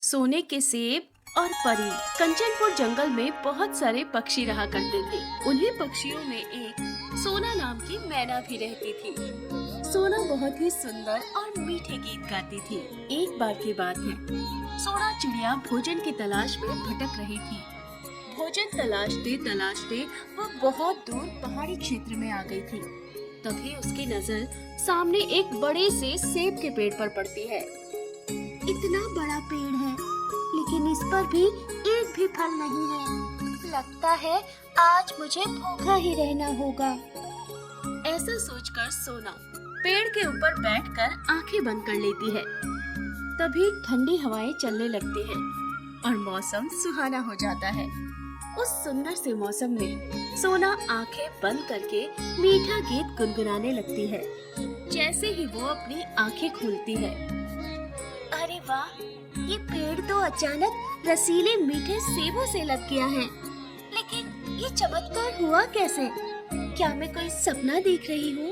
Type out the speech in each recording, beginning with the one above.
सोने के सेब और परी। कंचनपुर जंगल में बहुत सारे पक्षी रहा करते थे। उन्हीं पक्षियों में एक सोना नाम की मैना भी रहती थी। सोना बहुत ही सुंदर और मीठे गीत गाती थी। एक बार की बात है, सोना चिड़िया भोजन की तलाश में भटक रही थी। भोजन तलाशते तलाशते वो बहुत दूर पहाड़ी क्षेत्र में आ गई थी। तभी उसकी नजर सामने एक बड़े से सेब के पेड़ पर पड़ती है। इतना बड़ा पेड़ है, लेकिन इस पर भी एक भी फल नहीं है। लगता है आज मुझे भूखा ही रहना होगा। ऐसा सोचकर सोना पेड़ के ऊपर बैठकर आंखें बंद कर लेती है। तभी ठंडी हवाएं चलने लगती हैं और मौसम सुहाना हो जाता है। उस सुंदर से मौसम में सोना आंखें बंद करके मीठा गीत गुनगुनाने लगती है। जैसे ही वो अपनी आंखें खोलती है, अरे वाह, ये पेड़ तो अचानक रसीले मीठे सेबों से लग गया है। लेकिन ये चमत्कार हुआ कैसे? क्या मैं कोई सपना देख रही हूँ?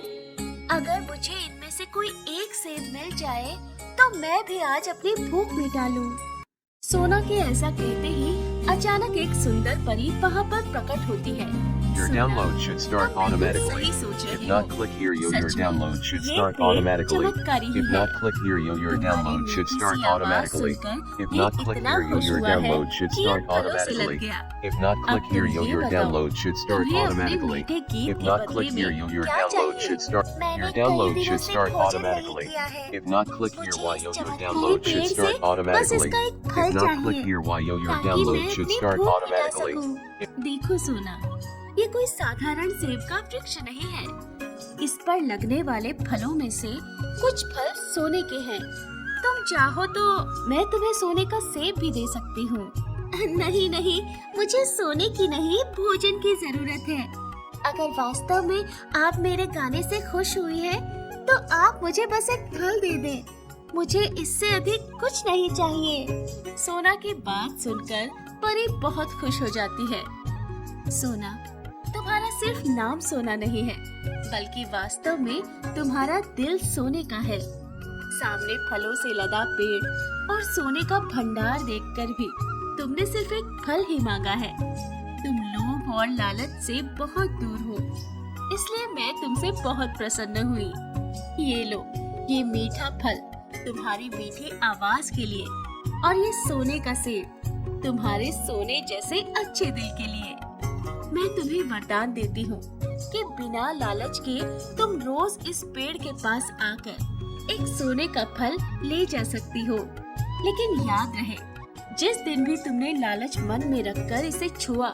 अगर मुझे इनमें से कोई एक सेब मिल जाए तो मैं भी आज अपनी भूख मिटा लूँ। सोना के ऐसा कहते ही अचानक एक सुंदर परी वहाँ पर प्रकट होती है। Your download should start automatically. If not, click here. Your download should start automatically. If not, click here. Your download should start automatically. If not, click here. Your download should start automatically. If not, click here. Your download should start automatically. If not, click here. Your download should start. Your download should start automatically. If not, click here. Your download should start automatically. If not, click here. Your download should start automatically. देखो सोना, ये कोई साधारण सेब का वृक्ष नहीं है। इस पर लगने वाले फलों में से कुछ फल सोने के हैं। तुम चाहो तो मैं तुम्हें सोने का सेब भी दे सकती हूँ। नहीं नहीं, मुझे सोने की नहीं, भोजन की जरूरत है। अगर वास्तव में आप मेरे गाने से खुश हुई हैं, तो आप मुझे बस एक फल दे दें। मुझे इससे अधिक कुछ नहीं चाहिए। सोना की बात सुनकर परी बहुत खुश हो जाती है। सोना, तुम्हारा सिर्फ नाम सोना नहीं है, बल्कि वास्तव में तुम्हारा दिल सोने का है। सामने फलों से लदा पेड़ और सोने का भंडार देखकर भी तुमने सिर्फ एक फल ही मांगा है। तुम लोभ और लालच से बहुत दूर हो, इसलिए मैं तुमसे बहुत प्रसन्न हुई। ये लो, ये मीठा फल तुम्हारी मीठी आवाज के लिए, और ये सोने का सेब तुम्हारे सोने जैसे अच्छे दिल के लिए। मैं तुम्हें वरदान देती हूँ कि बिना लालच के तुम रोज इस पेड़ के पास आकर एक सोने का फल ले जा सकती हो। लेकिन याद रहे, जिस दिन भी तुमने लालच मन में रखकर इसे छुआ,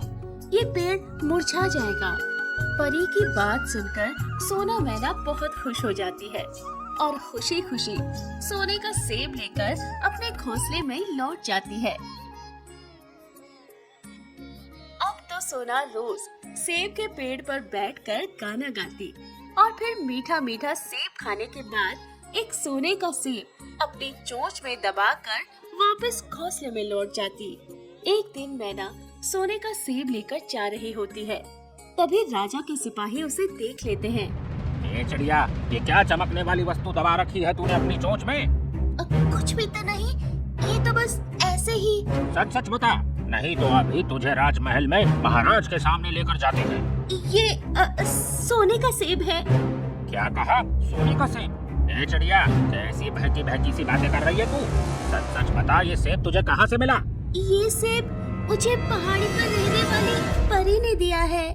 ये पेड़ मुरझा जाएगा। परी की बात सुनकर सोना मैना बहुत खुश हो जाती है और खुशी खुशी सोने का सेब लेकर अपने घोंसले में लौट जाती है। सोना रोज सेब के पेड़ पर बैठकर गाना गाती और फिर मीठा मीठा सेब खाने के बाद एक सोने का सेब अपनी चोंच में दबाकर वापस घोंसले में लौट जाती। एक दिन मैना सोने का सेब लेकर जा रही होती है। तभी राजा के सिपाही उसे देख लेते हैं। ए चिड़िया, ये क्या चमकने वाली वस्तु दबा रखी है तूने अपनी चोंच में? कुछ भी तो नहीं, ये तो बस ऐसे ही। सच सच बता, नहीं तो अभी तुझे राजमहल में महाराज के सामने लेकर जाते हैं। ये सोने का सेब है। क्या कहा? सोने का सेब? ए चिड़िया, कैसी बहकी बहकी सी बातें कर रही है तू? सच सच बता, ये सेब तुझे कहाँ से मिला? ये सेब मुझे पहाड़ी पर रहने वाली परी ने दिया है।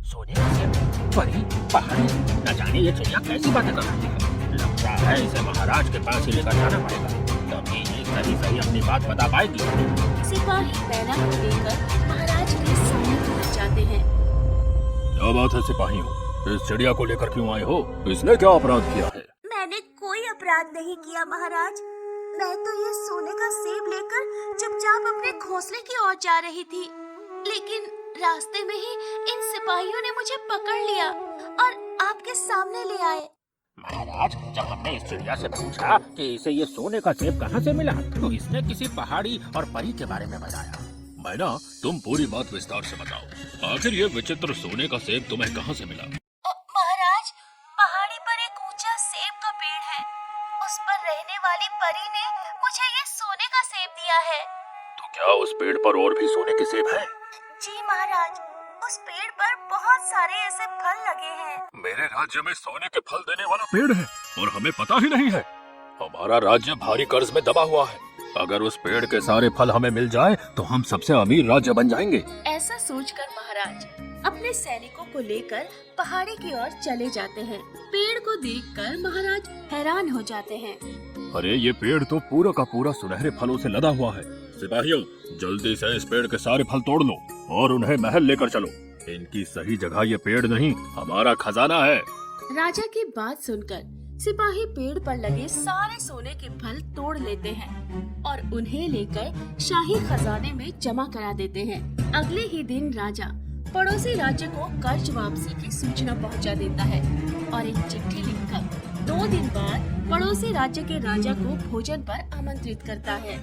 सोने का सेब? परी? पहाड़ी? न जाने ये चिड़िया कैसी बातें कर रही है। लगता है इसे महाराज के पास ही लेकर जाना पड़ेगा, तभी ये सही अपनी बात बता पाएगी। सिपाही मैना को लेकर महाराज के सामने पहुंच जाते हैं। क्या बात है सिपाहियों, इस चिड़िया को लेकर क्यों आए हो? इसने क्या अपराध किया है? मैंने कोई अपराध नहीं किया महाराज। मैं तो ये सोने का सेब लेकर चुपचाप अपने घोंसले की ओर जा रही थी, लेकिन रास्ते में ही इन सिपाहियों ने मुझे पकड़ लिया और आपके सामने ले आए। महाराज, जब हमने इस चिड़िया से पूछा कि इसे ये सोने का सेब कहाँ से मिला, तो इसने किसी पहाड़ी और परी के बारे में बताया। मैना, तुम पूरी बात विस्तार से बताओ। आखिर ये विचित्र सोने का सेब तुम्हें कहाँ से मिला? महाराज, पहाड़ी पर एक ऊंचा सेब का पेड़ है। उस पर रहने वाली परी ने मुझे ये सोने का सेब दिया गया है। तो क्या उस पेड़ पर और भी सोने के सेब हैं? जी महाराज, उस पेड़ पर बहुत सारे ऐसे फल लगे हैं। मेरे राज्य में सोने के फल देने वाला पेड़ है और हमें पता ही नहीं है। हमारा राज्य भारी कर्ज में दबा हुआ है। अगर उस पेड़ के सारे फल हमें मिल जाए तो हम सबसे अमीर राज्य बन जाएंगे। ऐसा सोचकर महाराज अपने सैनिकों को लेकर पहाड़ी की ओर चले जाते हैं। पेड़ को देखकर महाराज हैरान हो जाते हैं। अरे ये पेड़ तो पूरा का पूरा सुनहरे फलों से लदा हुआ है। सिपाहियों, जल्दी से इस पेड़ के सारे फल तोड़ लो और उन्हें महल लेकर चलो। इनकी सही जगह ये पेड़ नहीं, हमारा खजाना है। राजा की बात सुनकर सिपाही पेड़ पर लगे सारे सोने के फल तोड़ लेते हैं और उन्हें लेकर शाही खजाने में जमा करा देते हैं। अगले ही दिन राजा पड़ोसी राज्य को कर्ज वापसी की सूचना पहुंचा देता है और एक चिट्ठी लिखकर 2 दिन बाद पड़ोसी राज्य के राजा को भोजन पर आमंत्रित करता है।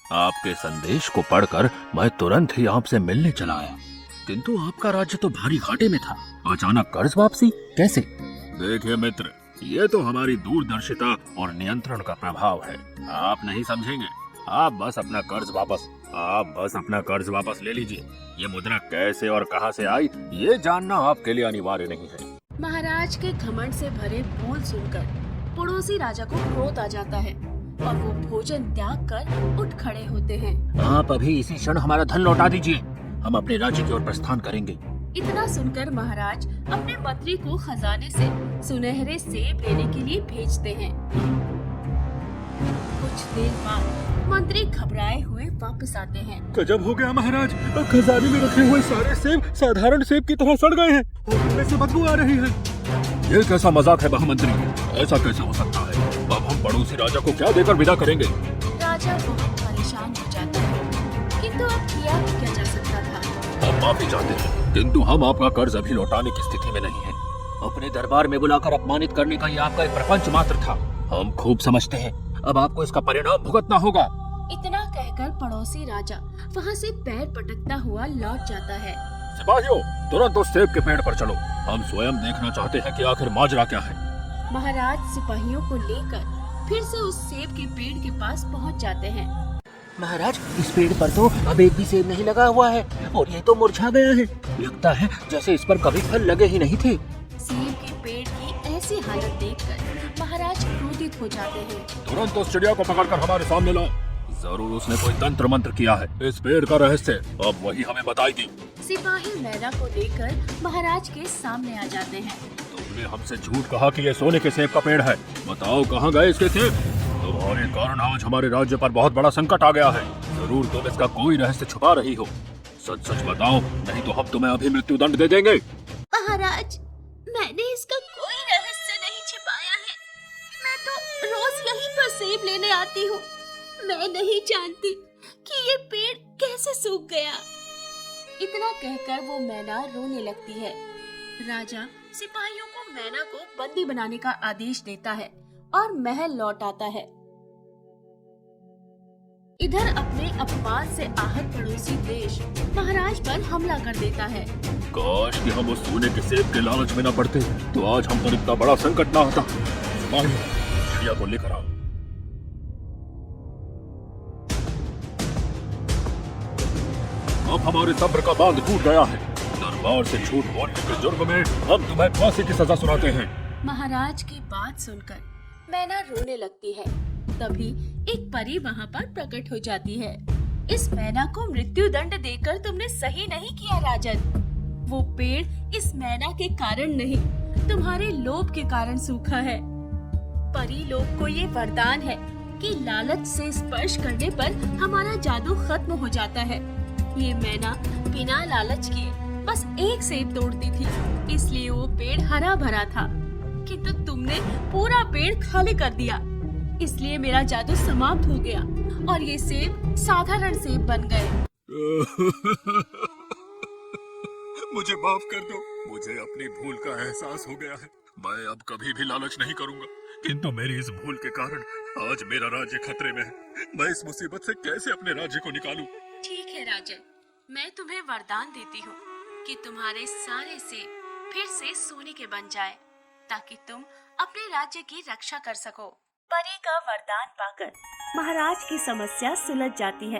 आपके संदेश को पढ़कर मैं तुरंत ही आपसे मिलने चला आया, किंतु आपका राज्य तो भारी घाटे में था। अचानक कर्ज वापसी कैसे? देखिए मित्र, ये तो हमारी दूरदर्शिता और नियंत्रण का प्रभाव है। आप नहीं समझेंगे। आप बस अपना कर्ज वापस ले लीजिए। ये मुद्रा कैसे और कहां से आई, ये जानना आपके लिए अनिवार्य नहीं है। महाराज के घमंड से भरे बोल सुनकर पड़ोसी राजा को क्रोध आ जाता है और वो भोजन त्याग कर उठ खड़े होते हैं। आप अभी इसी क्षण हमारा धन लौटा दीजिए, हम अपने राज्य की ओर प्रस्थान करेंगे। इतना सुनकर महाराज अपने मंत्री को खजाने से सुनहरे सेब लेने के लिए भेजते हैं। कुछ देर बाद मंत्री घबराए हुए वापस आते हैं। गजब हो गया महाराज, खजाने में रखे हुए सारे सेब साधारण सेब की तरह सड़ गए हैं और उनमें से बदबू आ रही है। ये कैसा मजाक है महामंत्री, ऐसा कैसे हो सकता है? अब हम पड़ोसी राजा को क्या देकर विदा करेंगे? राजा बहुत परेशान हो जाता है, किंतु अब किया भी क्या जा सकता था। हम माफी चाहते हैं, किंतु हम आपका कर्ज अभी लौटाने की स्थिति में नहीं है। अपने दरबार में बुलाकर अपमानित करने का ये आपका एक प्रपंच मात्र था। हम खूब समझते हैं, अब आपको इसका परिणाम भुगतना होगा। इतना कहकर पड़ोसी राजा वहाँ से पैर पटकता हुआ लौट जाता है। सिपाहियों, तुरंत उस सेब के पेड़ पर चलो, हम स्वयं देखना चाहते हैं कि आखिर माजरा क्या है। महाराज सिपाहियों को लेकर फिर से उस सेब के पेड़ के पास पहुँच जाते हैं। महाराज, इस पेड़ पर तो अब एक भी सेब नहीं लगा हुआ है और ये तो मुरझा गया है। लगता है जैसे इस पर कभी फल लगे ही नहीं थे। सेब के पेड़ की ऐसी हालत देखकर महाराज क्रोधित हो जाते हैं। तुरंत उस चिड़िया को पकड़कर हमारे सामने लाओ। जरूर उसने कोई तंत्र मंत्र किया है। इस पेड़ का रहस्य अब वही हमें बताएगी। सिपाही मैना को लेकर महाराज के सामने आ जाते हैं। तुमने हमसे झूठ कहा कि ये सोने के सेब का पेड़ है। बताओ कहाँ गए इसके सेब? तुम्हारे कारण आज हमारे राज्य पर बहुत बड़ा संकट आ गया है। जरूर तुम इसका कोई रहस्य छुपा रही हो। सच सच बताओ, नहीं तो हम तुम्हें अभी मृत्यु दंड दे देंगे। महाराज, मैंने इसका कोई रहस्य नहीं छिपाया है। मैं तो रोज यहीं पर सेब लेने आती हूँ। मैं नहीं जानती कि ये पेड़ कैसे सूख गया। इतना कहकर वो मैना रोने लगती है। राजा सिपाहियों को मैना को बंदी बनाने का आदेश देता है और महल लौट आता है। इधर अपने अपमान से आहत पड़ोसी देश महाराज पर हमला कर देता है। काश कि हम उस सोने के सेब के लालच में न पड़ते, तो आज हम पर इतना बड़ा संकट न आता। चिड़िया को लेकर आओ। अब हमारे सब्र का बांध टूट गया है। दरबार से झूठ बोलने के जुर्म में हम तुम्हें फांसी की सजा सुनाते हैं। महाराज की बात सुनकर मैना रोने लगती है। तभी एक परी वहाँ पर प्रकट हो जाती है। इस मैना को मृत्यु दंड देकर तुमने सही नहीं किया राजन। वो पेड़ इस मैना के कारण नहीं, तुम्हारे लोभ के कारण सूखा है। परी लोग को ये वरदान है कि लालच से स्पर्श करने पर हमारा जादू खत्म हो जाता है। ये मैना बिना लालच किए बस एक सेब तोड़ती थी, इसलिए वो पेड़ हरा भरा था, किंतु तुमने पूरा पेड़ खाली कर दिया, इसलिए मेरा जादू समाप्त हो गया और ये सेब साधारण सेब बन गए। मुझे माफ कर दो, मुझे अपनी भूल का एहसास हो गया है। मैं अब कभी भी लालच नहीं करूंगा, किंतु मेरी इस भूल के कारण आज मेरा राज्य खतरे में है। मैं इस मुसीबत से कैसे अपने राज्य को निकालूं? ठीक है राजन, मैं तुम्हें वरदान देती हूँ कि तुम्हारे सारे सेब फिर से सोने के बन जाए, ताकि तुम अपने राज्य की रक्षा कर सको। परी का वरदान पाकर महाराज की समस्या सुलझ जाती है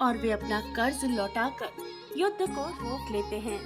और वे अपना कर्ज लौटाकर युद्ध को रोक लेते हैं।